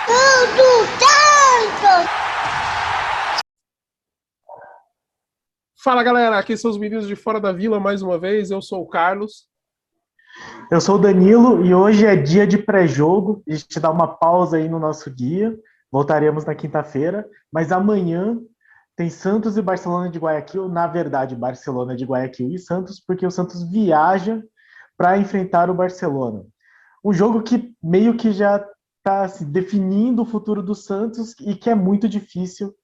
Tudo tanto! Fala galera, aqui são os meninos de Fora da Vila mais uma vez. Eu sou o Carlos. Eu sou o Danilo e hoje é dia de pré-jogo. A gente dá uma pausa aí no nosso dia. Voltaremos na quinta-feira, mas amanhã tem Santos e Barcelona de Guayaquil. Na verdade, Barcelona de Guayaquil e Santos, porque o Santos viaja para enfrentar o Barcelona. Um jogo que meio que já está se definindo o futuro do Santos e que é muito difícil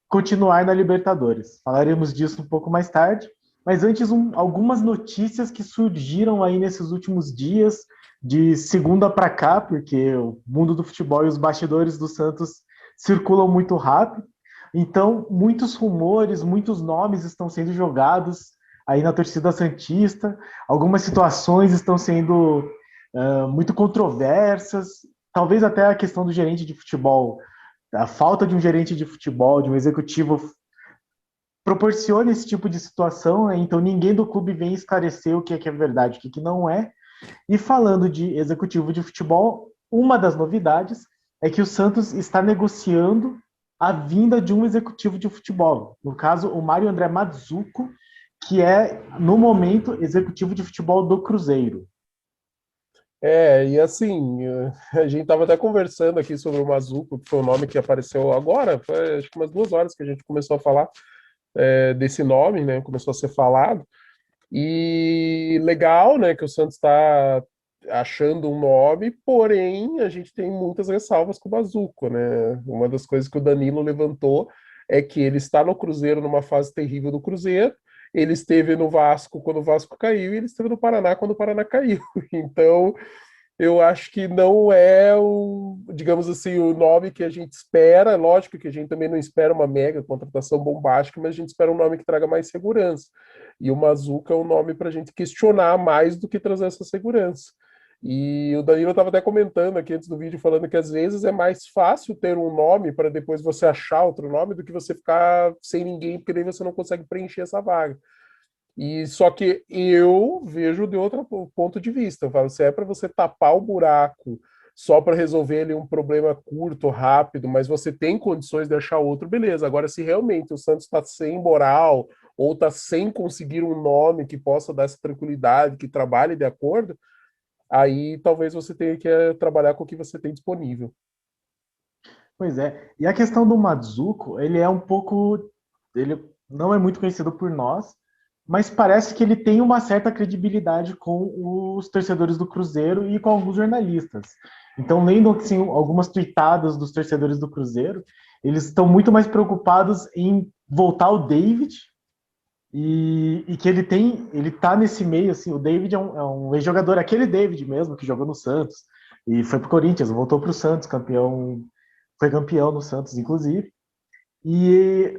continuar na Libertadores. Falaremos disso um pouco mais tarde, mas antes algumas notícias que surgiram aí nesses últimos dias, de segunda para cá, porque o mundo do futebol e os bastidores do Santos circulam muito rápido. Então, muitos rumores, muitos nomes estão sendo jogados aí na torcida santista. Algumas situações estão sendo muito controversas. Talvez até a questão do gerente de futebol, a falta de um gerente de futebol, de um executivo, proporciona esse tipo de situação, né? Então ninguém do clube vem esclarecer o que é verdade, o que não é. E falando de executivo de futebol, uma das novidades é que o Santos está negociando a vinda de um executivo de futebol. No caso, o Mário André Mazzucco, que é, no momento, executivo de futebol do Cruzeiro. E assim, a gente estava até conversando aqui sobre o Mazuco, que foi o nome que apareceu agora, foi acho que umas 2 horas que a gente começou a falar desse nome, né? Começou a ser falado. E legal, né, que o Santos está achando um nome, porém a gente tem muitas ressalvas com o Mazuco, né? Uma das coisas que o Danilo levantou é que ele está no Cruzeiro numa fase terrível do Cruzeiro. Ele esteve no Vasco quando o Vasco caiu e ele esteve no Paraná quando o Paraná caiu. Então, eu acho que não é o, digamos assim, o nome que a gente espera. Lógico que a gente também não espera uma mega contratação bombástica, mas a gente espera um nome que traga mais segurança. E o Mazuca é um nome para a gente questionar mais do que trazer essa segurança. E o Danilo estava até comentando aqui antes do vídeo, falando que às vezes é mais fácil ter um nome para depois você achar outro nome do que você ficar sem ninguém, porque daí você não consegue preencher essa vaga. E só que eu vejo de outro ponto de vista. Eu falo, se é para você tapar o buraco só para resolver ali um problema curto, rápido, mas você tem condições de achar outro, beleza. Agora, se realmente o Santos está sem moral ou está sem conseguir um nome que possa dar essa tranquilidade, que trabalhe de acordo, aí talvez você tenha que trabalhar com o que você tem disponível. Pois é. E a questão do Mazzucco, ele é um pouco. Ele não é muito conhecido por nós, mas parece que ele tem uma certa credibilidade com os torcedores do Cruzeiro e com alguns jornalistas. Então, lendo assim, algumas tweetadas dos torcedores do Cruzeiro, eles estão muito mais preocupados em voltar o David e que ele tá nesse meio, assim, o David é um ex-jogador, aquele David mesmo, que jogou no Santos, e foi pro Corinthians, voltou pro Santos, campeão, foi campeão no Santos, inclusive. E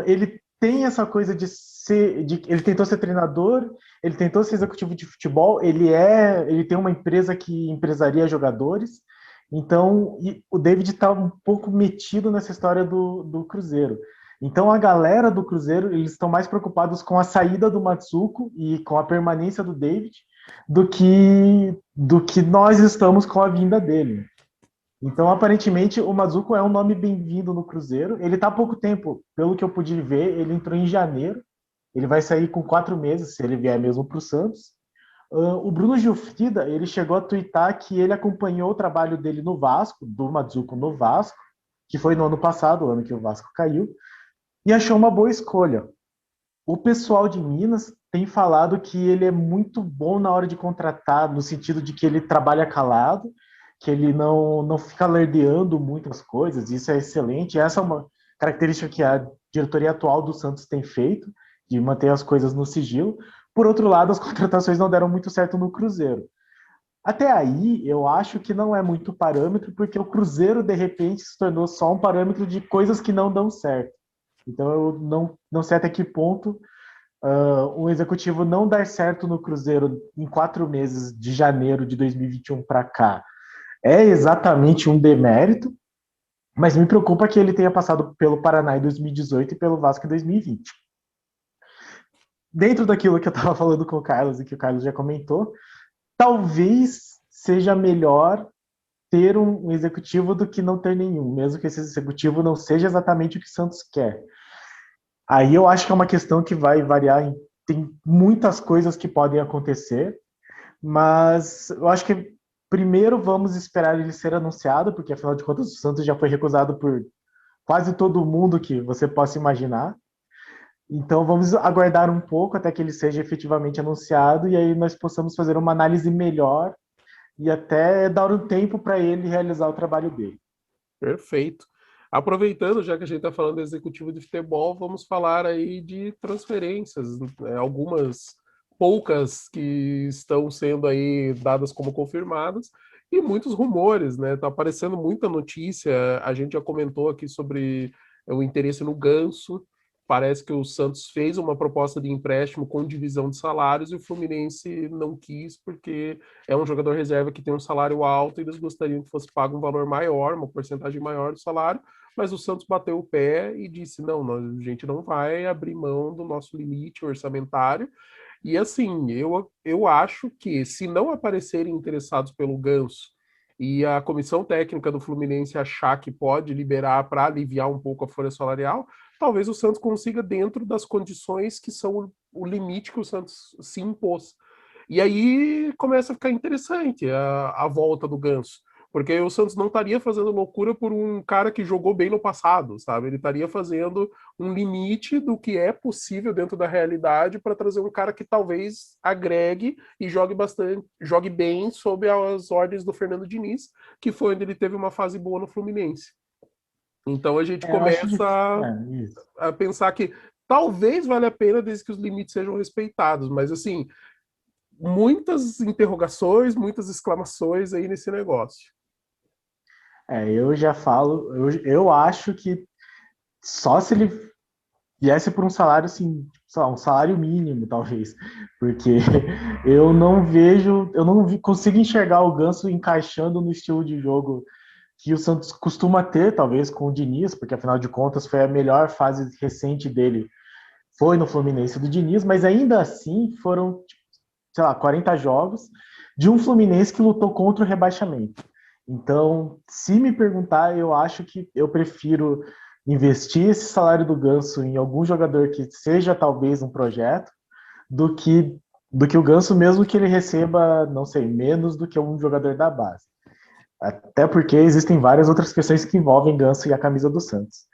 ele tem essa coisa de ser, ele tentou ser treinador, ele tentou ser executivo de futebol, ele tem uma empresa que empresaria jogadores. Então, o David está um pouco metido nessa história do Cruzeiro. Então, a galera do Cruzeiro, eles estão mais preocupados com a saída do Matsuko e com a permanência do David do que nós estamos com a vinda dele. Então, aparentemente, o Mazuco é um nome bem-vindo no Cruzeiro. Ele está há pouco tempo, pelo que eu pude ver, ele entrou em janeiro. Ele vai sair com 4 meses, se ele vier mesmo para o Santos. O Bruno Gilfrida, ele chegou a twittar que ele acompanhou o trabalho dele no Vasco, do Mazuco no Vasco, que foi no ano passado, o ano que o Vasco caiu, e achou uma boa escolha. O pessoal de Minas tem falado que ele é muito bom na hora de contratar, no sentido de que ele trabalha calado, que ele não fica alardeando muitas coisas, isso é excelente. Essa é uma característica que a diretoria atual do Santos tem feito, de manter as coisas no sigilo. Por outro lado, as contratações não deram muito certo no Cruzeiro. Até aí, eu acho que não é muito parâmetro, porque o Cruzeiro, de repente, se tornou só um parâmetro de coisas que não dão certo. Então, eu não sei até que ponto um executivo não dar certo no Cruzeiro em 4 meses de janeiro de 2021 para cá é exatamente um demérito, mas me preocupa que ele tenha passado pelo Paraná em 2018 e pelo Vasco em 2020. Dentro daquilo que eu estava falando com o Carlos e que o Carlos já comentou, talvez seja melhor ter um executivo do que não ter nenhum, mesmo que esse executivo não seja exatamente o que o Santos quer. Aí eu acho que é uma questão que vai variar, tem muitas coisas que podem acontecer, mas eu acho que primeiro vamos esperar ele ser anunciado, porque afinal de contas o Santos já foi recusado por quase todo mundo que você possa imaginar. Então vamos aguardar um pouco até que ele seja efetivamente anunciado e aí nós possamos fazer uma análise melhor e até dar um tempo para ele realizar o trabalho dele. Perfeito. Aproveitando, já que a gente está falando do executivo de futebol, vamos falar aí de transferências, né? Algumas poucas que estão sendo aí dadas como confirmadas e muitos rumores, né? Tá aparecendo muita notícia. A gente já comentou aqui sobre o interesse no Ganso. Parece que o Santos fez uma proposta de empréstimo com divisão de salários e o Fluminense não quis porque é um jogador reserva que tem um salário alto e eles gostariam que fosse pago um valor maior, uma porcentagem maior do salário, mas o Santos bateu o pé e disse, não, a gente não vai abrir mão do nosso limite orçamentário. E assim, eu acho que se não aparecerem interessados pelo Ganso e a comissão técnica do Fluminense achar que pode liberar para aliviar um pouco a folha salarial, talvez o Santos consiga dentro das condições que são o limite que o Santos se impôs. E aí começa a ficar interessante a volta do Ganso. Porque o Santos não estaria fazendo loucura por um cara que jogou bem no passado, sabe? Ele estaria fazendo um limite do que é possível dentro da realidade para trazer um cara que talvez agregue e jogue bastante, jogue bem sob as ordens do Fernando Diniz, que foi onde ele teve uma fase boa no Fluminense. Então a gente Eu acho começa difícil. Isso. a pensar que talvez valha a pena desde que os limites sejam respeitados, mas assim, muitas interrogações, muitas exclamações aí nesse negócio. Eu já falo, eu acho que só se ele viesse por um salário assim, sei lá, um salário mínimo, talvez, porque eu não consigo enxergar o Ganso encaixando no estilo de jogo que o Santos costuma ter, talvez, com o Diniz, porque afinal de contas foi a melhor fase recente dele, foi no Fluminense do Diniz, mas ainda assim foram, tipo, sei lá, 40 jogos de um Fluminense que lutou contra o rebaixamento. Então, se me perguntar, eu acho que eu prefiro investir esse salário do Ganso em algum jogador que seja talvez um projeto, do que do que o Ganso, mesmo que ele receba, não sei, menos do que um jogador da base. Até porque existem várias outras questões que envolvem Ganso e a camisa do Santos.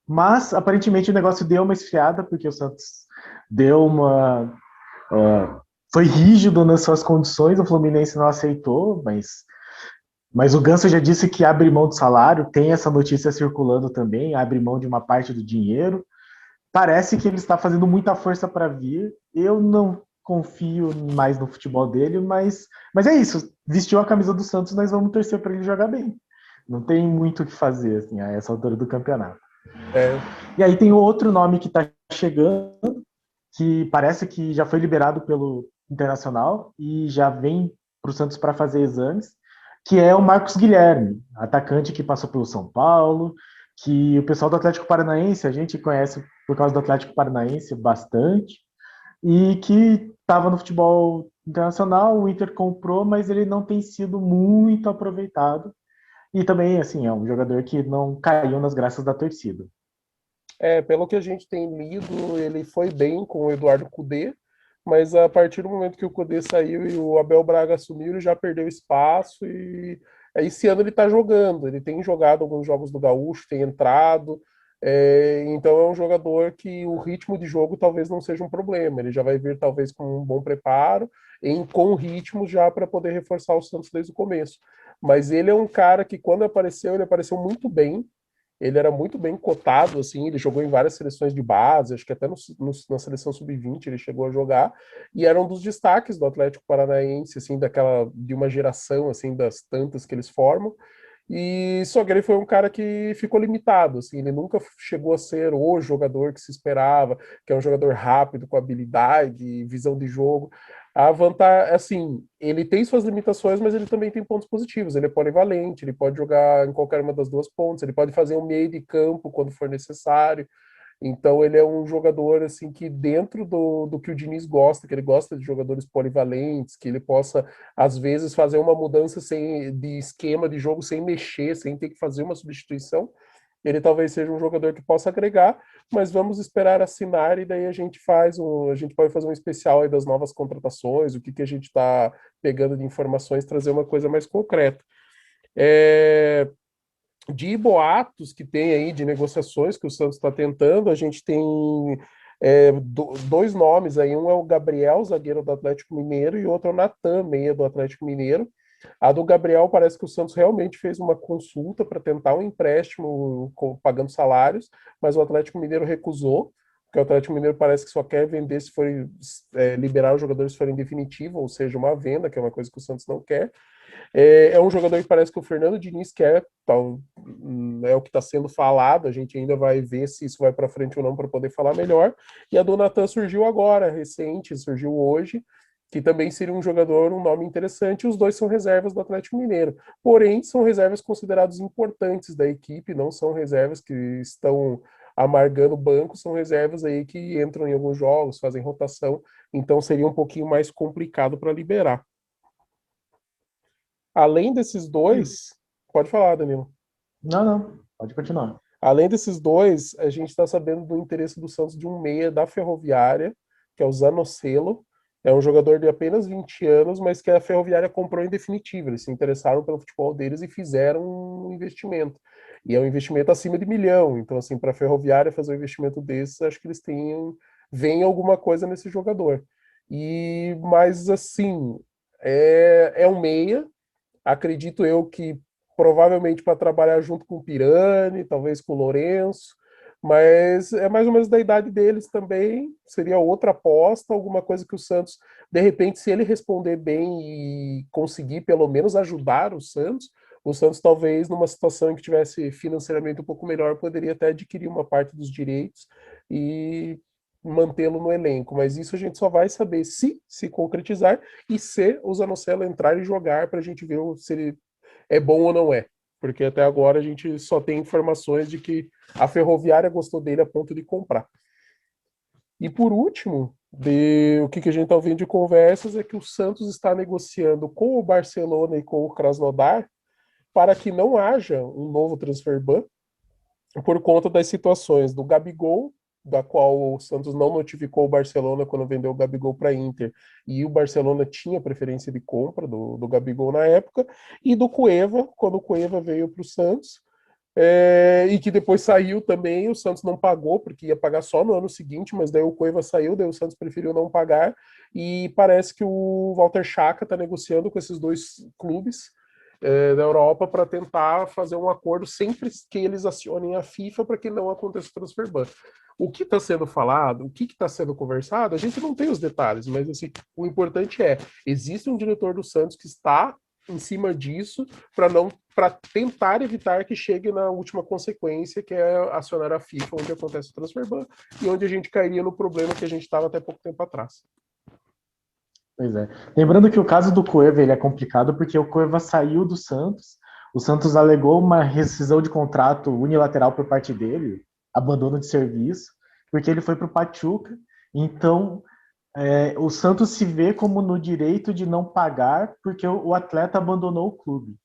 Mas, aparentemente, o negócio deu uma esfriada, porque o Santos deu uma. Foi rígido nas suas condições, o Fluminense não aceitou, mas o Ganso já disse que abre mão do salário, tem essa notícia circulando também, abre mão de uma parte do dinheiro. Parece que ele está fazendo muita força para vir. Eu não confio mais no futebol dele, mas é isso. Vestiu a camisa do Santos, nós vamos torcer para ele jogar bem. Não tem muito o que fazer assim, a essa altura do campeonato. É, E aí tem outro nome que está chegando, que parece que já foi liberado pelo Internacional e já vem para o Santos para fazer exames, que é o Marcos Guilherme, atacante que passou pelo São Paulo, que o pessoal do Atlético Paranaense, a gente conhece por causa do Atlético Paranaense bastante, e que estava no futebol internacional, o Inter comprou, mas ele não tem sido muito aproveitado. E também, assim, é um jogador que não caiu nas graças da torcida. pelo que a gente tem lido, ele foi bem com o Eduardo Cudê, mas a partir do momento que o Cudê saiu e o Abel Braga assumiu, ele já perdeu espaço e esse ano ele está jogando. Ele tem jogado alguns jogos do Gaúcho, tem entrado, então é um jogador que o ritmo de jogo talvez não seja um problema. Ele já vai vir talvez com um bom preparo, com ritmo já para poder reforçar o Santos desde o começo. Mas ele é um cara que quando apareceu, ele apareceu muito bem. Ele era muito bem cotado, assim, ele jogou em várias seleções de base, acho que até na seleção sub-20 ele chegou a jogar, e era um dos destaques do Atlético Paranaense, assim, de uma geração, assim, das tantas que eles formam, e só que ele foi um cara que ficou limitado, assim, ele nunca chegou a ser o jogador que se esperava, que é um jogador rápido, com habilidade, visão de jogo. A vantagem, assim, ele tem suas limitações, mas ele também tem pontos positivos. Ele é polivalente, ele pode jogar em qualquer uma das duas pontas, ele pode fazer um meio de campo quando for necessário. Então ele é um jogador assim que dentro do que o Diniz gosta, que ele gosta de jogadores polivalentes, que ele possa às vezes fazer uma mudança de esquema de jogo sem mexer, sem ter que fazer uma substituição. Ele talvez seja um jogador que possa agregar, mas vamos esperar assinar e daí a gente pode fazer um especial aí das novas contratações, o que que a gente está pegando de informações, trazer uma coisa mais concreta. De boatos que tem aí, de negociações que o Santos está tentando, a gente tem dois nomes aí, um é o Gabriel, zagueiro do Atlético Mineiro, e outro é o Natan, meia do Atlético Mineiro. A do Gabriel parece que o Santos realmente fez uma consulta para tentar um empréstimo pagando salários, mas o Atlético Mineiro recusou, porque o Atlético Mineiro parece que só quer vender se for liberar os jogadores se forem definitivo, ou seja, uma venda, que é uma coisa que o Santos não quer. É um jogador que parece que o Fernando Diniz quer, é o que está sendo falado, a gente ainda vai ver se isso vai para frente ou não para poder falar melhor. E a do Natan surgiu agora, recente, surgiu hoje, que também seria um jogador, um nome interessante. Os dois são reservas do Atlético Mineiro, porém são reservas considerados importantes da equipe, não são reservas que estão amargando o banco, são reservas aí que entram em alguns jogos, fazem rotação, então seria um pouquinho mais complicado para liberar. Além desses dois, pode falar, Danilo. Não, pode continuar. Além desses dois, a gente está sabendo do interesse do Santos de um meia da Ferroviária, que é o Zanocelo. É um jogador de apenas 20 anos, mas que a Ferroviária comprou em definitivo. Eles se interessaram pelo futebol deles e fizeram um investimento. E é um investimento acima de R$ 1 milhão. Então, assim, para a Ferroviária fazer um investimento desses, acho que eles veem alguma coisa nesse jogador. Mas, assim, é um meia. Acredito eu que provavelmente para trabalhar junto com o Pirani, talvez com o Lourenço, mas é mais ou menos da idade deles também, seria outra aposta, alguma coisa que o Santos, de repente, se ele responder bem e conseguir pelo menos ajudar o Santos talvez numa situação em que tivesse financeiramente um pouco melhor, poderia até adquirir uma parte dos direitos e mantê-lo no elenco, mas isso a gente só vai saber se concretizar e se o Zanocelo entrar e jogar para a gente ver se ele é bom ou não é. Porque até agora a gente só tem informações de que a Ferroviária gostou dele a ponto de comprar. E por último, o que a gente está ouvindo de conversas é que o Santos está negociando com o Barcelona e com o Krasnodar para que não haja um novo transfer ban por conta das situações do Gabigol, da qual o Santos não notificou o Barcelona quando vendeu o Gabigol para a Inter, e o Barcelona tinha preferência de compra do Gabigol na época, e do Cueva, quando o Cueva veio para o Santos, e que depois saiu também, o Santos não pagou, porque ia pagar só no ano seguinte, mas daí o Cueva saiu, daí o Santos preferiu não pagar, e parece que o Walter Schaca está negociando com esses dois clubes da Europa para tentar fazer um acordo sempre que eles acionem a FIFA para que não aconteça o transfer ban. O que está sendo falado, o que está sendo conversado, a gente não tem os detalhes, mas assim, o importante existe um diretor do Santos que está em cima disso para tentar evitar que chegue na última consequência, que é acionar a FIFA, onde acontece o transfer ban, e onde a gente cairia no problema que a gente estava até pouco tempo atrás. Pois é. Lembrando que o caso do Cueva ele é complicado porque o Cueva saiu do Santos, o Santos alegou uma rescisão de contrato unilateral por parte dele, abandono de serviço, porque ele foi para o Pachuca. Então, o Santos se vê como no direito de não pagar porque o atleta abandonou o clube.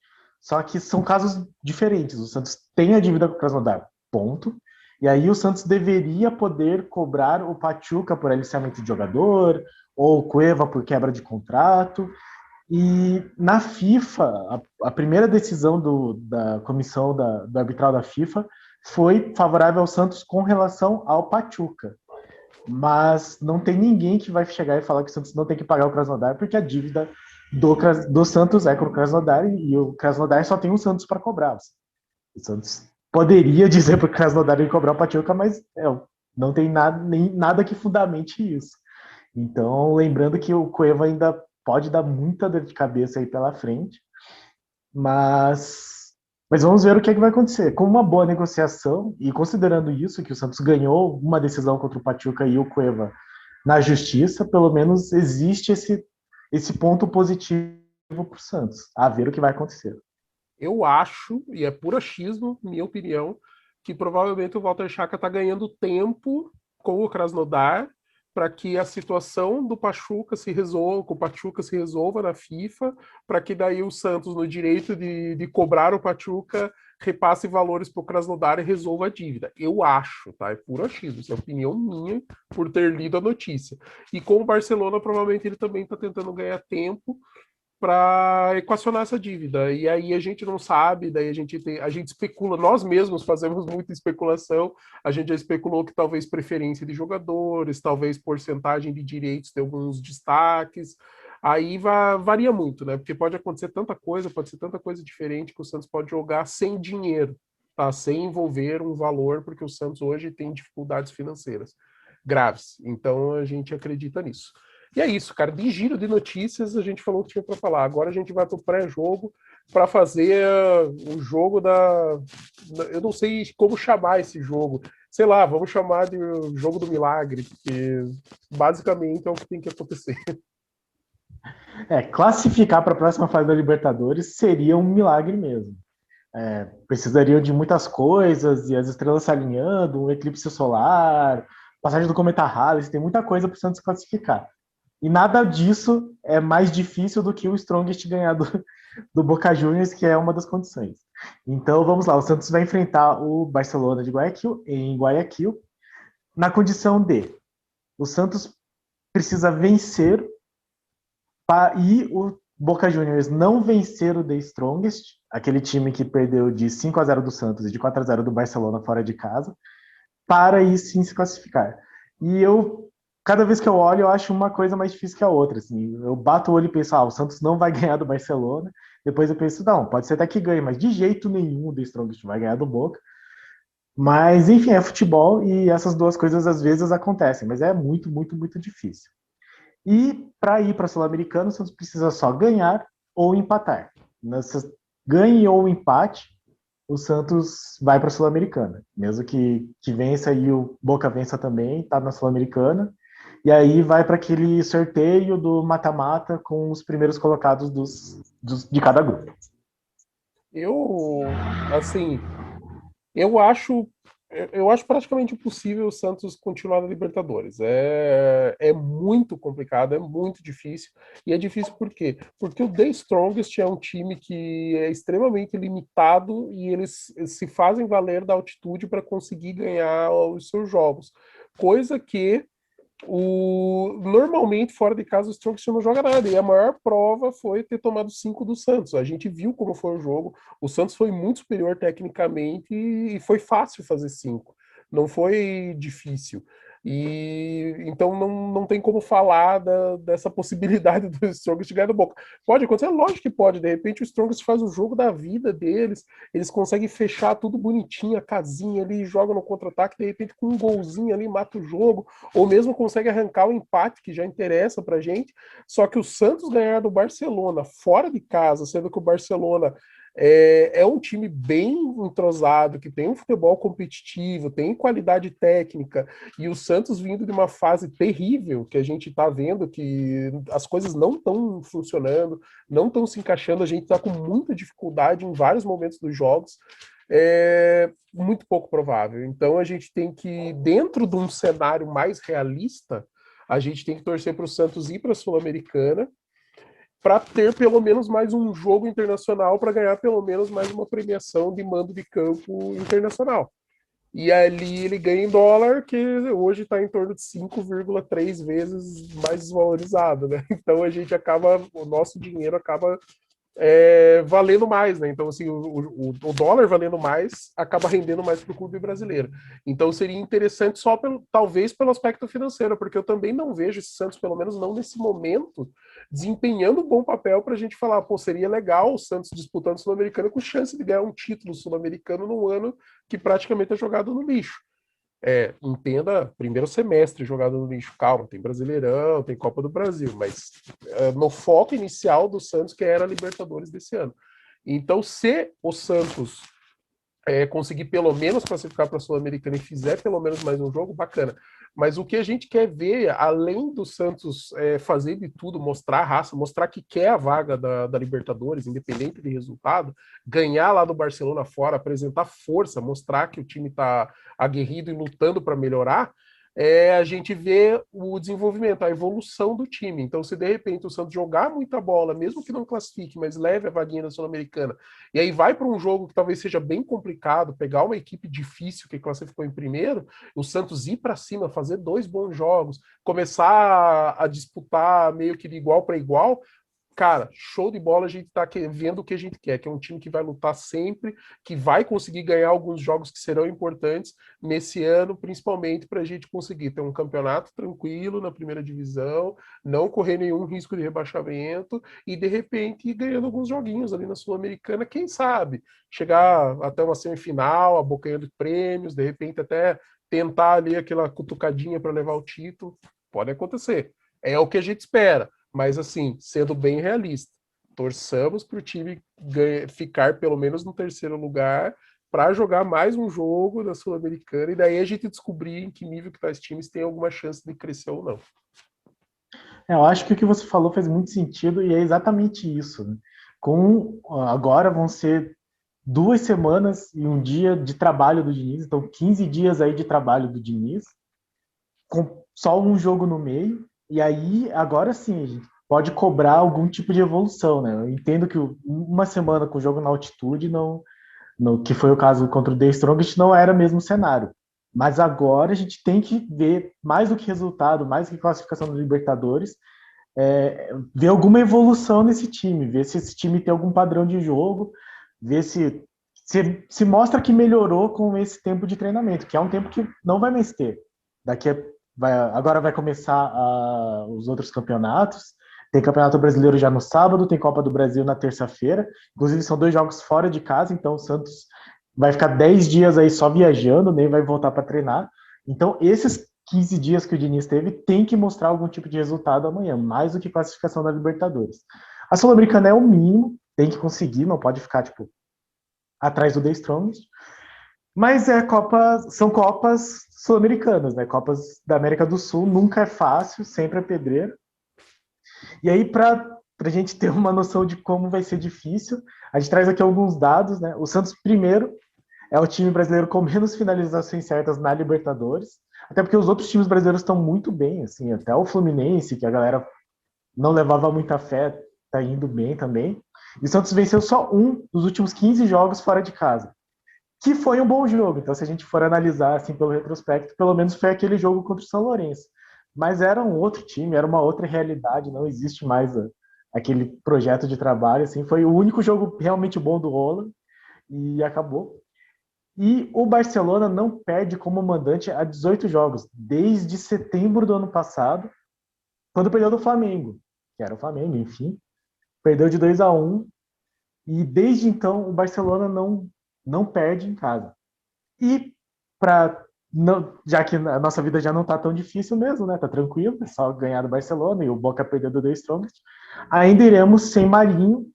Só que são casos diferentes. O Santos tem a dívida com o Krasnodar, ponto. E aí o Santos deveria poder cobrar o Pachuca por aliciamento de jogador, ou o Cueva por quebra de contrato. E na FIFA, a primeira decisão da comissão do arbitral da FIFA foi favorável ao Santos com relação ao Pachuca. Mas não tem ninguém que vai chegar e falar que o Santos não tem que pagar o Krasnodar, porque a dívida do Santos é com o Krasnodar e o Krasnodar só tem o Santos para cobrar. O Santos poderia dizer para o Krasnodar ele cobrar o Pachuca, mas não tem nada que fundamente isso. Então, lembrando que o Cueva ainda pode dar muita dor de cabeça aí pela frente, mas vamos ver o que é que vai acontecer. Com uma boa negociação, e considerando isso, que o Santos ganhou uma decisão contra o Pachuca e o Cueva na justiça, pelo menos existe esse ponto positivo para o Santos. A ver o que vai acontecer. Eu acho, e é puro achismo, minha opinião, que provavelmente o Walter Chaca está ganhando tempo com o Krasnodar para que a situação do Pachuca se resolva, que o Pachuca se resolva na FIFA, para que daí o Santos, no direito de cobrar o Pachuca, repasse valores para o Krasnodar e resolva a dívida. Eu acho, tá? É puro achismo, isso é opinião minha por ter lido a notícia. E com o Barcelona, provavelmente ele também está tentando ganhar tempo para equacionar essa dívida. E aí a gente não sabe, daí a gente especula, nós mesmos fazemos muita especulação, a gente já especulou que talvez preferência de jogadores, talvez porcentagem de direitos de alguns destaques. Aí varia muito, né? Porque pode acontecer tanta coisa, pode ser tanta coisa diferente que o Santos pode jogar sem dinheiro, tá? Sem envolver um valor, porque o Santos hoje tem dificuldades financeiras graves. Então a gente acredita nisso. E é isso, cara. De giro de notícias, a gente falou o que tinha para falar. Agora a gente vai para o pré-jogo para fazer o jogo da. Eu não sei como chamar esse jogo. Sei lá, vamos chamar de jogo do milagre, porque basicamente é o que tem que acontecer. Classificar para a próxima fase da Libertadores seria um milagre mesmo. Precisariam de muitas coisas, e as estrelas se alinhando, um eclipse solar, passagem do cometa Halley, tem muita coisa para o Santos classificar. E nada disso é mais difícil do que o Strongest ganhar do Boca Juniors, que é uma das condições. Então vamos lá, o Santos vai enfrentar o Barcelona de Guayaquil, em Guayaquil, na condição de o Santos precisa vencer e o Boca Juniors não vencer o The Strongest, aquele time que perdeu de 5-0 do Santos e de 4-0 do Barcelona fora de casa, para aí sim se classificar. E cada vez que eu olho, eu acho uma coisa mais difícil que a outra. Assim. Eu bato o olho e penso, o Santos não vai ganhar do Barcelona. Depois eu penso, não, pode ser até que ganhe, mas de jeito nenhum o The Strongest vai ganhar do Boca. Mas, enfim, é futebol e essas duas coisas às vezes acontecem, mas é muito, muito, muito difícil. E para ir para a Sul-Americana, o Santos precisa só ganhar ou empatar. Nessa ganhe ou empate, o Santos vai para a Sul-Americana. Mesmo que vença e o Boca vença também, está na Sul-Americana. E aí vai para aquele sorteio do mata-mata com os primeiros colocados de cada grupo. Assim, eu acho praticamente impossível o Santos continuar na Libertadores. É muito complicado, é muito difícil. E é difícil por quê? Porque o The Strongest é um time que é extremamente limitado e eles se fazem valer da altitude para conseguir ganhar os seus jogos. Coisa que normalmente fora de casa o Strongest não joga nada, e a maior prova foi ter tomado 5 do Santos. A gente viu como foi o jogo, o Santos foi muito superior tecnicamente e foi fácil fazer 5, não foi difícil. E então não tem como falar dessa possibilidade do Strongest ganhar do Boca. Pode acontecer? Lógico que pode. De repente o Strongest faz o jogo da vida deles, eles conseguem fechar tudo bonitinho, a casinha ali, joga no contra-ataque, de repente com um golzinho ali mata o jogo, ou mesmo consegue arrancar o empate, que já interessa pra gente. Só que o Santos ganhar do Barcelona fora de casa, sendo que o Barcelona é um time bem entrosado, que tem um futebol competitivo, tem qualidade técnica, e o Santos vindo de uma fase terrível, que a gente está vendo que as coisas não estão funcionando, não estão se encaixando, a gente está com muita dificuldade em vários momentos dos jogos, é muito pouco provável. Então a gente tem que, dentro de um cenário mais realista, a gente tem que torcer para o Santos ir para a Sul-Americana, para ter pelo menos mais um jogo internacional, para ganhar pelo menos mais uma premiação de mando de campo internacional. E ali ele ganha em dólar, que hoje está em torno de 5,3 vezes mais desvalorizado, né? Então a gente acaba, o nosso dinheiro acaba valendo mais, né? Então, assim, o dólar valendo mais acaba rendendo mais para o clube brasileiro. Então, seria interessante só talvez pelo aspecto financeiro, porque eu também não vejo esse Santos, pelo menos não nesse momento, desempenhando um bom papel para a gente falar, pô, seria legal o Santos disputando o Sul-Americano com chance de ganhar um título sul-americano num ano que praticamente é jogado no lixo. Entenda, primeiro semestre jogado no lixo, calma, tem Brasileirão, tem Copa do Brasil, mas no foco inicial do Santos, que era a Libertadores desse ano. Então, se o Santos conseguir pelo menos classificar para a Sul-Americana e fizer pelo menos mais um jogo, bacana. Mas o que a gente quer ver, além do Santos fazer de tudo, mostrar a raça, mostrar que quer a vaga da Libertadores, independente de resultado, ganhar lá do Barcelona fora, apresentar força, mostrar que o time está aguerrido e lutando para melhorar, a gente vê o desenvolvimento, a evolução do time. Então, se de repente o Santos jogar muita bola, mesmo que não classifique, mas leve a vaguinha da Sul-Americana, e aí vai para um jogo que talvez seja bem complicado, pegar uma equipe difícil que classificou em primeiro, o Santos ir para cima, fazer 2 bons jogos, começar a disputar meio que de igual para igual, cara, show de bola, a gente tá vendo o que a gente quer, que é um time que vai lutar sempre, que vai conseguir ganhar alguns jogos que serão importantes nesse ano, principalmente para a gente conseguir ter um campeonato tranquilo na primeira divisão, não correr nenhum risco de rebaixamento e, de repente, ir ganhando alguns joguinhos ali na Sul-Americana, quem sabe, chegar até uma semifinal, abocanhando prêmios, de repente até tentar ali aquela cutucadinha para levar o título, pode acontecer. É o que a gente espera. Mas, assim, sendo bem realista, torçamos para o time ficar pelo menos no terceiro lugar para jogar mais um jogo da Sul-Americana e daí a gente descobrir em que nível que tais times têm alguma chance de crescer ou não. Eu acho que o que você falou faz muito sentido e é exatamente isso, né? Agora vão ser 2 semanas e um dia de trabalho do Diniz, então 15 dias aí de trabalho do Diniz, com só um jogo no meio, e aí agora sim a gente pode cobrar algum tipo de evolução, né? Eu entendo que uma semana com o jogo na altitude que foi o caso contra o The Strongest, não era o mesmo cenário. Mas agora a gente tem que ver, mais do que resultado, mais do que classificação da Libertadores, ver alguma evolução nesse time, ver se esse time tem algum padrão de jogo, ver se mostra que melhorou com esse tempo de treinamento, que é um tempo que não vai mais ter. Agora vai começar os outros campeonatos. Tem Campeonato Brasileiro já no sábado, tem Copa do Brasil na terça-feira. Inclusive, são 2 jogos fora de casa, então o Santos vai ficar 10 dias aí só viajando, nem vai voltar para treinar. Então, esses 15 dias que o Diniz teve tem que mostrar algum tipo de resultado amanhã, mais do que classificação da Libertadores. A Sul-Americana é o mínimo, tem que conseguir, não pode ficar tipo atrás do The Strongest. Mas são Copas sul-americanas, né? Copas da América do Sul nunca é fácil, sempre é pedreiro. E aí, para a gente ter uma noção de como vai ser difícil, a gente traz aqui alguns dados, né? O Santos, primeiro, é o time brasileiro com menos finalizações certas na Libertadores, até porque os outros times brasileiros estão muito bem, assim, até o Fluminense, que a galera não levava muita fé, tá indo bem também. E o Santos venceu só um dos últimos 15 jogos fora de casa, que foi um bom jogo. Então, se a gente for analisar assim pelo retrospecto, pelo menos foi aquele jogo contra o São Lourenço. Mas era um outro time, era uma outra realidade, não existe mais aquele projeto de trabalho. Assim, foi o único jogo realmente bom do Roland e acabou. E o Barcelona não perde como mandante há 18 jogos, desde setembro do ano passado, quando perdeu do Flamengo, que era o Flamengo, enfim. Perdeu de 2-1 e desde então o Barcelona não perde em casa. E já que a nossa vida já não está tão difícil mesmo, né? Tá tranquilo, é só ganhar do Barcelona e o Boca perder do The Strongest. Ainda iremos sem Marinho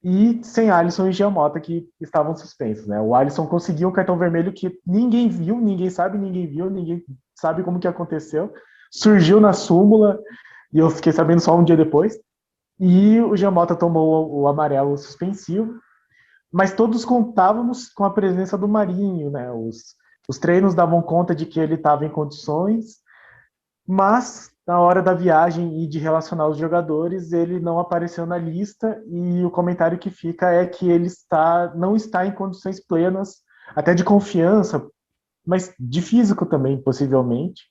e sem Alisson e Giamota, que estavam suspensos, né? O Alisson conseguiu um cartão vermelho que ninguém viu, ninguém sabe, ninguém viu, ninguém sabe como que aconteceu. Surgiu na súmula e eu fiquei sabendo só um dia depois. E o Giamota tomou o amarelo suspensivo, mas todos contávamos com a presença do Marinho, né? Os treinos davam conta de que ele estava em condições, mas na hora da viagem e de relacionar os jogadores, ele não apareceu na lista e o comentário que fica é que ele não está em condições plenas, até de confiança, mas de físico também, possivelmente.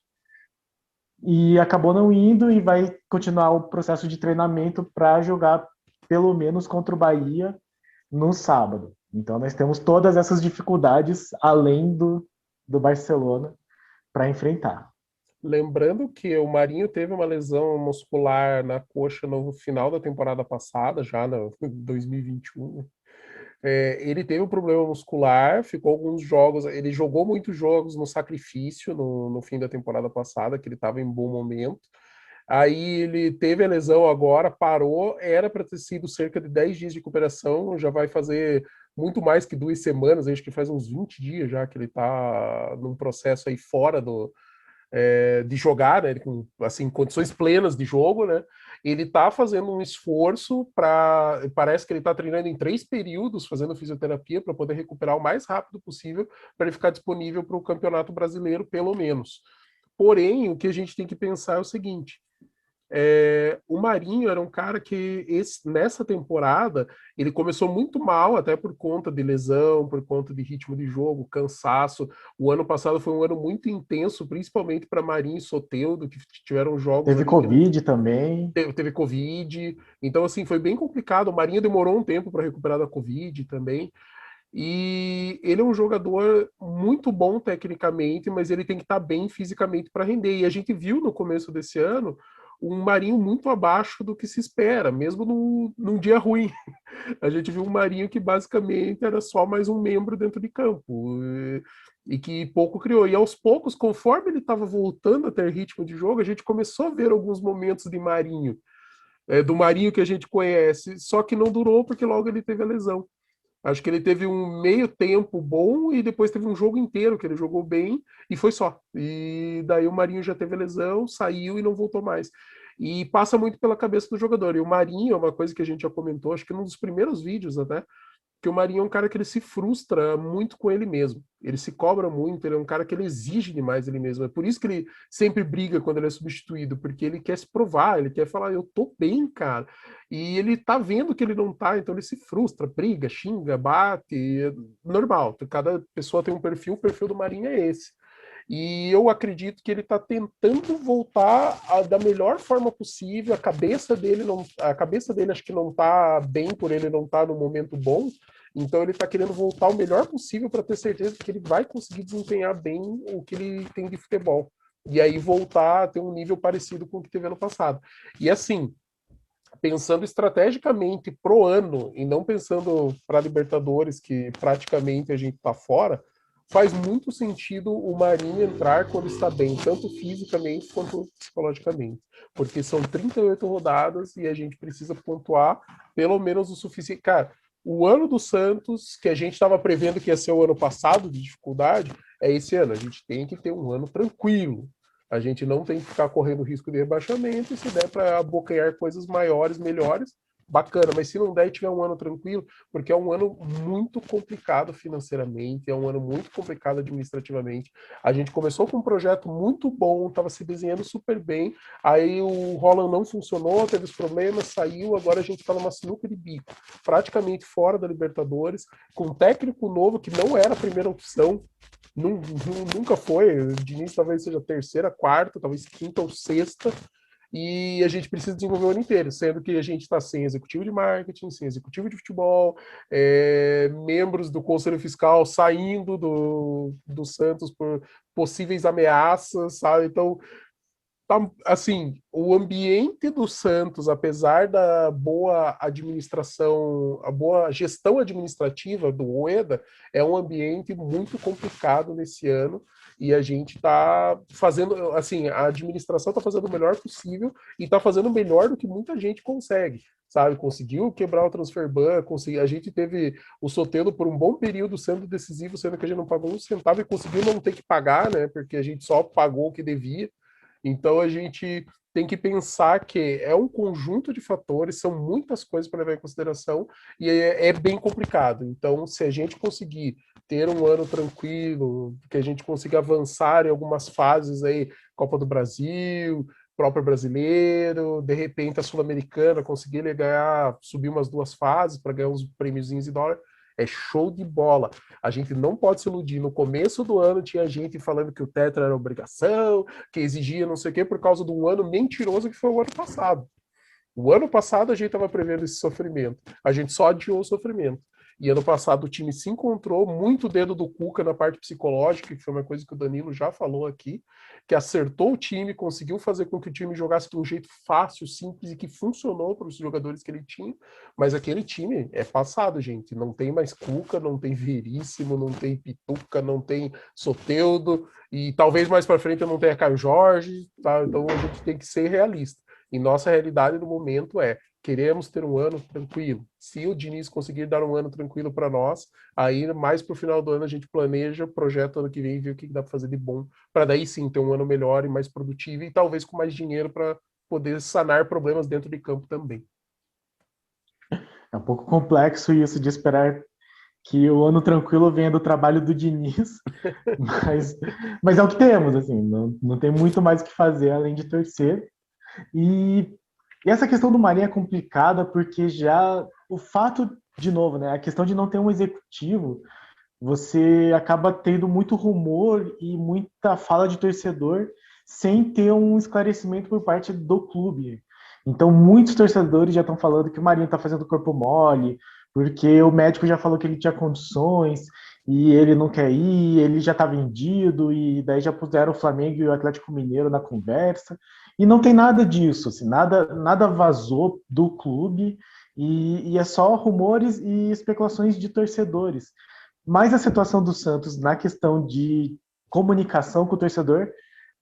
E acabou não indo e vai continuar o processo de treinamento para jogar pelo menos contra o Bahia no sábado. Então nós temos todas essas dificuldades além do Barcelona para enfrentar. Lembrando que o Marinho teve uma lesão muscular na coxa no final da temporada passada, já no 2021. Ele teve um problema muscular, ficou alguns jogos, ele jogou muitos jogos no sacrifício no fim da temporada passada, que ele estava em bom momento. Aí ele teve a lesão agora, parou, era para ter sido cerca de 10 dias de recuperação, já vai fazer muito mais que 2 semanas, acho que faz uns 20 dias já que ele está num processo aí fora de jogar, né, com assim, condições plenas de jogo, né? Ele está fazendo um esforço parece que ele está treinando em 3 períodos, fazendo fisioterapia para poder recuperar o mais rápido possível para ele ficar disponível para o Campeonato Brasileiro, pelo menos. Porém, o que a gente tem que pensar é o seguinte: o Marinho era um cara que nessa temporada ele começou muito mal, até por conta de lesão, por conta de ritmo de jogo, cansaço. O ano passado foi um ano muito intenso, principalmente para Marinho e Soteldo, que tiveram jogos Teve ali Covid também. teve Covid. Então, assim, foi bem complicado. O Marinho demorou um tempo para recuperar da Covid também. E ele é um jogador muito bom tecnicamente, mas ele tem que estar bem fisicamente para render. E a gente viu no começo desse ano um Marinho muito abaixo do que se espera, mesmo num dia ruim. A gente viu um Marinho que basicamente era só mais um membro dentro de campo e que pouco criou. E aos poucos, conforme ele estava voltando a ter ritmo de jogo, a gente começou a ver alguns momentos de Marinho, do Marinho que a gente conhece, só que não durou porque logo ele teve a lesão. Acho que ele teve um meio tempo bom e depois teve um jogo inteiro que ele jogou bem e foi só. E daí o Marinho já teve lesão, saiu e não voltou mais. E passa muito pela cabeça do jogador. E o Marinho é uma coisa que a gente já comentou, acho que num dos primeiros vídeos até, que o Marinho é um cara que ele se frustra muito com ele mesmo. Ele se cobra muito, ele é um cara que ele exige demais ele mesmo. É por isso que ele sempre briga quando ele é substituído, porque ele quer se provar, ele quer falar, eu tô bem, cara. E ele tá vendo que ele não tá, então ele se frustra, briga, xinga, bate. É normal, cada pessoa tem um perfil, o perfil do Marinho é esse. E eu acredito que ele está tentando voltar da melhor forma possível. A cabeça dele acho que não está bem por ele não estar no momento bom. Então ele está querendo voltar o melhor possível para ter certeza que ele vai conseguir desempenhar bem o que ele tem de futebol. E aí voltar a ter um nível parecido com o que teve ano passado. E assim, pensando estrategicamente pro ano e não pensando para Libertadores, que praticamente a gente está fora, faz muito sentido o Marinho entrar quando está bem, tanto fisicamente quanto psicologicamente, porque são 38 rodadas e a gente precisa pontuar pelo menos o suficiente. Cara, o ano do Santos, que a gente estava prevendo que ia ser o ano passado de dificuldade, é esse ano. A gente tem que ter um ano tranquilo. A gente não tem que ficar correndo risco de rebaixamento e se der para abocanhar coisas maiores, melhores, bacana. Mas se não der e tiver um ano tranquilo, porque é um ano muito complicado financeiramente, é um ano muito complicado administrativamente. A gente começou com um projeto muito bom, estava se desenhando super bem, aí o Roland não funcionou, teve os problemas, saiu, agora a gente está numa sinuca de bico, praticamente fora da Libertadores, com um técnico novo que não era a primeira opção, nunca foi. O Diniz talvez seja terceira, quarta, talvez quinta ou sexta. E a gente precisa desenvolver o ano inteiro, sendo que a gente está sem executivo de marketing, sem executivo de futebol, membros do Conselho Fiscal saindo do Santos por possíveis ameaças, sabe? Então, assim, o ambiente do Santos, apesar da boa administração, a boa gestão administrativa do Ueda, é um ambiente muito complicado nesse ano e a gente está fazendo, assim, a administração está fazendo o melhor possível e está fazendo melhor do que muita gente consegue, sabe? Conseguiu quebrar o transfer ban, a gente teve o Soteldo por um bom período sendo decisivo, sendo que a gente não pagou um centavo e conseguiu não ter que pagar, né? Porque a gente só pagou o que devia. Então a gente tem que pensar que é um conjunto de fatores, são muitas coisas para levar em consideração e é bem complicado. Então, se a gente conseguir ter um ano tranquilo, que a gente consiga avançar em algumas fases aí, Copa do Brasil, próprio brasileiro, de repente a Sul-Americana, conseguir ganhar, subir umas 2 fases para ganhar uns prêmiozinhos em dólar, é show de bola. A gente não pode se iludir. No começo do ano tinha gente falando que o Tetra era obrigação, que exigia não sei o quê, por causa de um ano mentiroso que foi o ano passado. O ano passado a gente estava prevendo esse sofrimento. A gente só adiou o sofrimento. E ano passado o time se encontrou, muito dedo do Cuca na parte psicológica, que foi uma coisa que o Danilo já falou aqui, que acertou o time, conseguiu fazer com que o time jogasse de um jeito fácil, simples e que funcionou para os jogadores que ele tinha. Mas aquele time é passado, gente. Não tem mais Cuca, não tem Veríssimo, não tem Pituca, não tem Soteldo, e talvez mais para frente eu não tenha Caio Jorge, tá? Então a gente tem que ser realista. E nossa realidade no momento é queremos ter um ano tranquilo. Se o Diniz conseguir dar um ano tranquilo para nós, aí mais para o final do ano a gente planeja, projeta ano que vem e vê o que dá para fazer de bom, para daí sim ter um ano melhor e mais produtivo e talvez com mais dinheiro para poder sanar problemas dentro de campo também. É um pouco complexo isso de esperar que o ano tranquilo venha do trabalho do Diniz, mas é o que temos, assim, não tem muito mais o que fazer além de torcer. E, e essa questão do Marinho é complicada porque já o fato, de novo, né, a questão de não ter um executivo, você acaba tendo muito rumor e muita fala de torcedor sem ter um esclarecimento por parte do clube. Então, muitos torcedores já estão falando que o Marinho está fazendo corpo mole, porque o médico já falou que ele tinha condições e ele não quer ir, ele já está vendido, e daí já puseram o Flamengo e o Atlético Mineiro na conversa. E não tem nada disso, assim, nada vazou do clube, e é só rumores e especulações de torcedores. Mas a situação do Santos na questão de comunicação com o torcedor,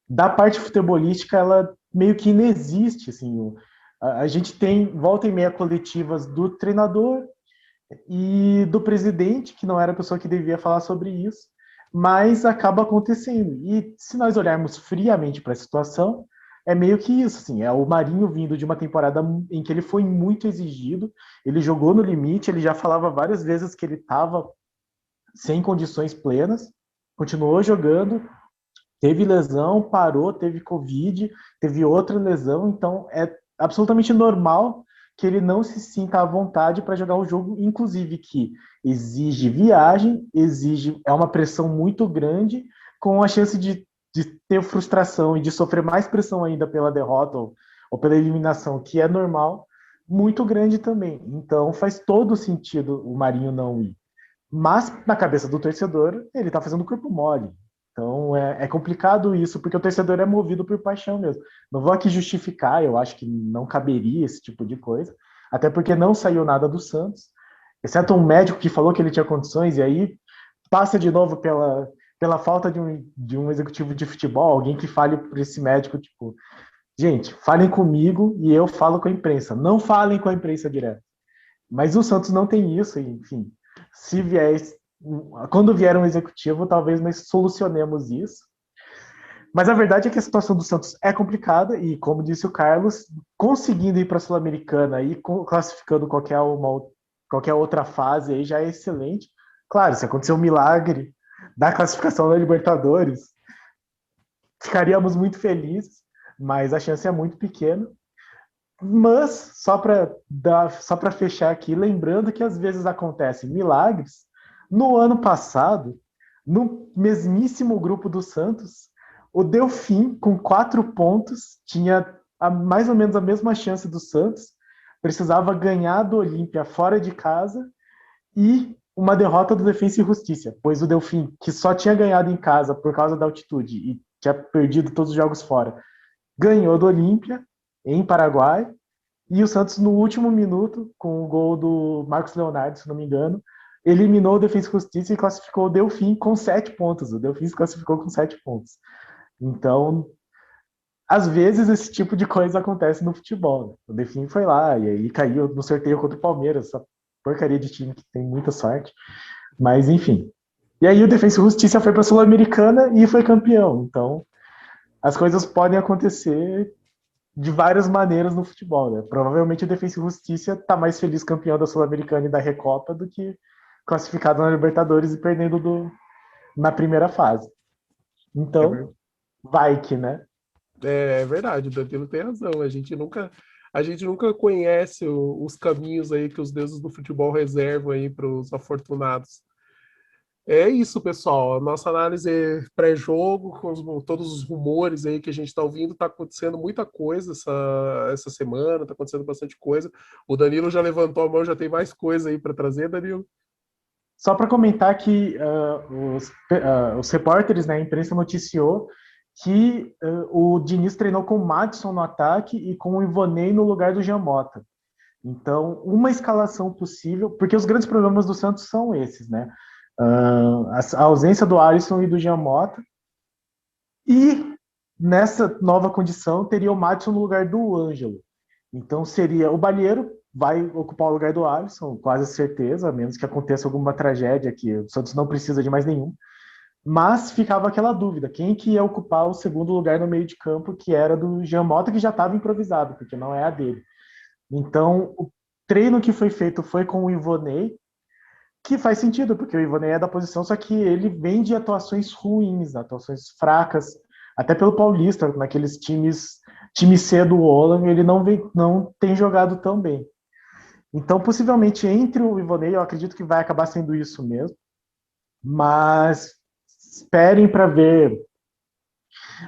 da parte futebolística, ela meio que inexiste. Assim, a gente tem volta e meia coletivas do treinador e do presidente, que não era a pessoa que devia falar sobre isso, mas acaba acontecendo. E se nós olharmos friamente para a situação, é meio que isso, assim, é o Marinho vindo de uma temporada em que ele foi muito exigido, ele jogou no limite, ele já falava várias vezes que ele estava sem condições plenas, continuou jogando, teve lesão, parou, teve Covid, teve outra lesão, então é absolutamente normal que ele não se sinta à vontade para jogar o jogo, inclusive que exige viagem, é uma pressão muito grande, com a chance de ter frustração e de sofrer mais pressão ainda pela derrota ou pela eliminação, que é normal, muito grande também. Então faz todo sentido o Marinho não ir. Mas, na cabeça do torcedor, ele tá fazendo corpo mole. Então, é complicado isso, porque o torcedor é movido por paixão mesmo. Não vou aqui justificar, eu acho que não caberia esse tipo de coisa, até porque não saiu nada do Santos, exceto um médico que falou que ele tinha condições, e aí passa de novo pela falta de um executivo de futebol, alguém que fale para esse médico, tipo, gente, falem comigo e eu falo com a imprensa. Não falem com a imprensa direto. Mas o Santos não tem isso, enfim. Se vier, quando vier um executivo, talvez nós solucionemos isso. Mas a verdade é que a situação do Santos é complicada e, como disse o Carlos, conseguindo ir para a Sul-Americana e classificando qualquer outra fase aí já é excelente. Claro, se acontecer um milagre da classificação da Libertadores, ficaríamos muito felizes, mas a chance é muito pequena. Mas, só para fechar aqui, lembrando que às vezes acontecem milagres. No ano passado, no mesmíssimo grupo do Santos, o Delfim, com 4 pontos, tinha mais ou menos a mesma chance do Santos, precisava ganhar do Olímpia fora de casa e uma derrota do Defensa e Justiça, pois o Delfim, que só tinha ganhado em casa por causa da altitude e tinha perdido todos os jogos fora, ganhou do Olímpia em Paraguai, e o Santos, no último minuto, com o gol do Marcos Leonardo, se não me engano, eliminou o Defensa e Justiça e classificou o Delfim com 7 pontos. O Delfim se classificou com 7 pontos. Então, às vezes, esse tipo de coisa acontece no futebol. Né? O Delfim foi lá e aí caiu no sorteio contra o Palmeiras, essa porcaria de time que tem muita sorte. Mas, enfim. E aí o Defensa e Justiça foi para a Sul-Americana e foi campeão. Então, as coisas podem acontecer de várias maneiras no futebol, né? Provavelmente o Defensa e Justiça está mais feliz campeão da Sul-Americana e da Recopa do que classificado na Libertadores e perdendo na primeira fase. Então, vai que, né? É verdade, o Danilo tem razão. A gente nunca conhece os caminhos aí que os deuses do futebol reservam aí para os afortunados. É isso, pessoal. A nossa análise pré-jogo, com todos os rumores aí que a gente está ouvindo, está acontecendo muita coisa essa semana, está acontecendo bastante coisa. O Danilo já levantou a mão, já tem mais coisa aí para trazer, Danilo. Só para comentar que os repórteres, né, a imprensa noticiou que o Diniz treinou com o Madison no ataque e com o Ivonei no lugar do Giamota. Então, uma escalação possível, porque os grandes problemas do Santos são esses, né? A ausência do Alisson e do Giamota, e nessa nova condição teria o Madison no lugar do Ângelo. Então seria o Balieiro vai ocupar o lugar do Alisson, quase certeza, a menos que aconteça alguma tragédia que o Santos não precisa de mais nenhum. Mas ficava aquela dúvida, quem que ia ocupar o segundo lugar no meio de campo, que era do Jean Mota, que já estava improvisado, porque não é a dele. Então, o treino que foi feito foi com o Ivonei, que faz sentido, porque o Ivonei é da posição, só que ele vem de atuações ruins, atuações fracas, até pelo Paulista, naqueles time C do Olan, ele não tem jogado tão bem. Então, possivelmente, entre o Ivonei, eu acredito que vai acabar sendo isso mesmo, mas esperem para ver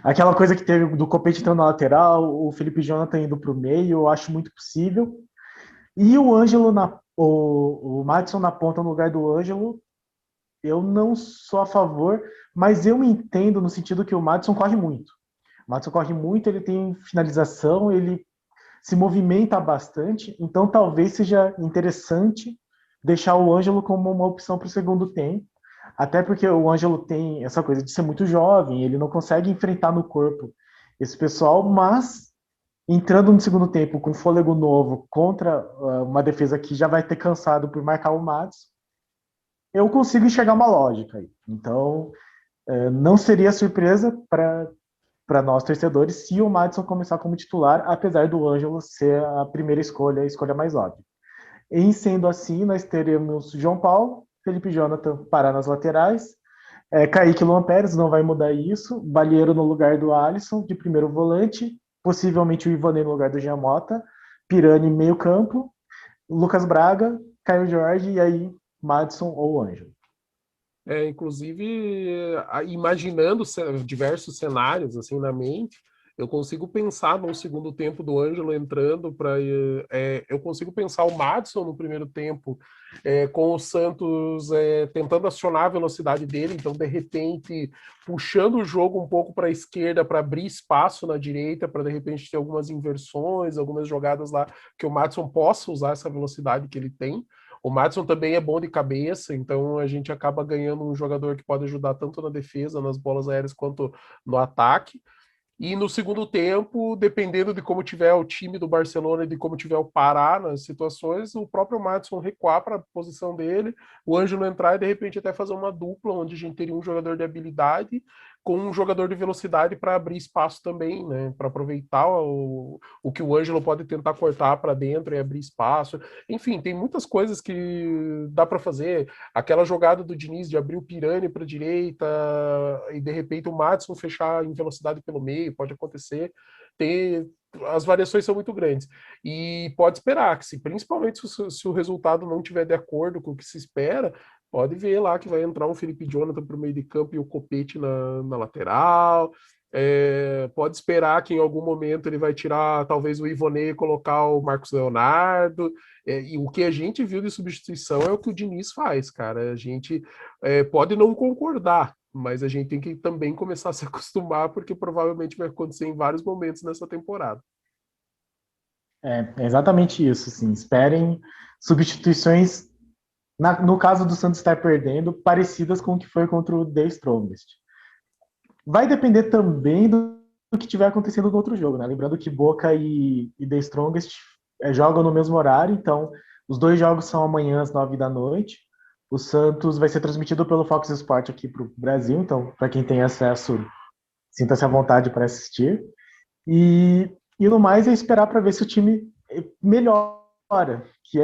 aquela coisa que teve do Copete entrando na lateral, o Felipe Jonathan indo para o meio, eu acho muito possível. E o Ângelo, o Madison na ponta no lugar do Ângelo, eu não sou a favor, mas eu entendo no sentido que o Madison corre muito. O Madison corre muito, ele tem finalização, ele se movimenta bastante, então talvez seja interessante deixar o Ângelo como uma opção para o segundo tempo, até porque o Ângelo tem essa coisa de ser muito jovem, ele não consegue enfrentar no corpo esse pessoal, mas entrando no segundo tempo com fôlego novo contra uma defesa que já vai ter cansado por marcar o Matos, eu consigo enxergar uma lógica aí. Então, não seria surpresa para nós torcedores se o Madison começar como titular, apesar do Ângelo ser a primeira escolha, a escolha mais óbvia. Em sendo assim, nós teremos João Paulo, Felipe Jonathan parar nas laterais, Kaique Luan Pérez, não vai mudar isso, Balieiro no lugar do Alisson, de primeiro volante, possivelmente o Ivanei no lugar do Jean Mota, Pirani meio campo, Lucas Braga, Caio Jorge e aí Madison ou Ângelo. Inclusive, imaginando diversos cenários assim na mente, eu consigo pensar no segundo tempo do Ângelo entrando para. Eu consigo pensar o Madison no primeiro tempo, com o Santos tentando acionar a velocidade dele, então de repente puxando o jogo um pouco para a esquerda para abrir espaço na direita, para de repente ter algumas inversões, algumas jogadas lá que o Madison possa usar essa velocidade que ele tem. O Madison também é bom de cabeça, então a gente acaba ganhando um jogador que pode ajudar tanto na defesa, nas bolas aéreas, quanto no ataque. E no segundo tempo, dependendo de como tiver o time do Barcelona e de como tiver o Pará nas situações, o próprio Madison recuar para a posição dele, o Ângelo entrar e de repente até fazer uma dupla, onde a gente teria um jogador de habilidade com um jogador de velocidade para abrir espaço também, né? Para aproveitar o que o Ângelo pode tentar cortar para dentro e abrir espaço. Enfim, tem muitas coisas que dá para fazer. Aquela jogada do Diniz de abrir o Pirani para a direita e de repente o Madison fechar em velocidade pelo meio, pode acontecer. As variações são muito grandes. E pode esperar que, principalmente se o resultado não tiver de acordo com o que se espera, pode ver lá que vai entrar um Felipe Jonathan para o meio de campo e o Copete na lateral. Pode esperar que em algum momento ele vai tirar talvez o Ivonei e colocar o Marcos Leonardo. E o que a gente viu de substituição é o que o Diniz faz, cara. A gente pode não concordar, mas a gente tem que também começar a se acostumar, porque provavelmente vai acontecer em vários momentos nessa temporada. É exatamente isso, assim. Esperem substituições, no caso do Santos estar perdendo, parecidas com o que foi contra o The Strongest. Vai depender também do que tiver acontecendo no outro jogo, né? Lembrando que Boca e The Strongest jogam no mesmo horário, então os dois jogos são amanhã às 9 da noite. O Santos vai ser transmitido pelo Fox Sport aqui para o Brasil, então para quem tem acesso, sinta-se à vontade para assistir. E no mais é esperar para ver se o time melhora, que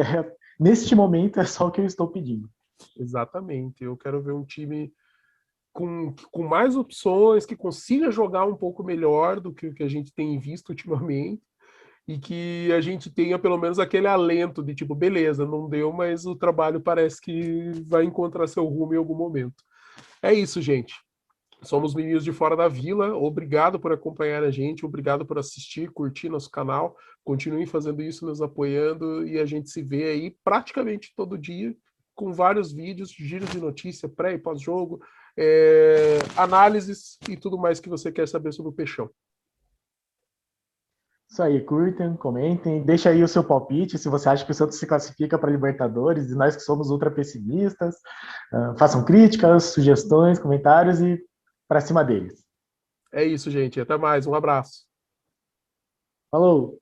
neste momento é só o que eu estou pedindo. Exatamente. Eu quero ver um time com mais opções, que consiga jogar um pouco melhor do que o que a gente tem visto ultimamente, e que a gente tenha pelo menos aquele alento de tipo, beleza, não deu, mas o trabalho parece que vai encontrar seu rumo em algum momento. É isso, gente. Somos Meninos de Fora da Vila. Obrigado por acompanhar a gente, obrigado por assistir, curtir nosso canal. Continuem fazendo isso, nos apoiando, e a gente se vê aí praticamente todo dia com vários vídeos, giros de notícia, pré e pós-jogo, análises e tudo mais que você quer saber sobre o Peixão. Isso aí, curtem, comentem, deixa aí o seu palpite, se você acha que o Santos se classifica para Libertadores, e nós que somos ultra pessimistas, façam críticas, sugestões, comentários e para cima deles. É isso, gente. Até mais. Um abraço. Falou!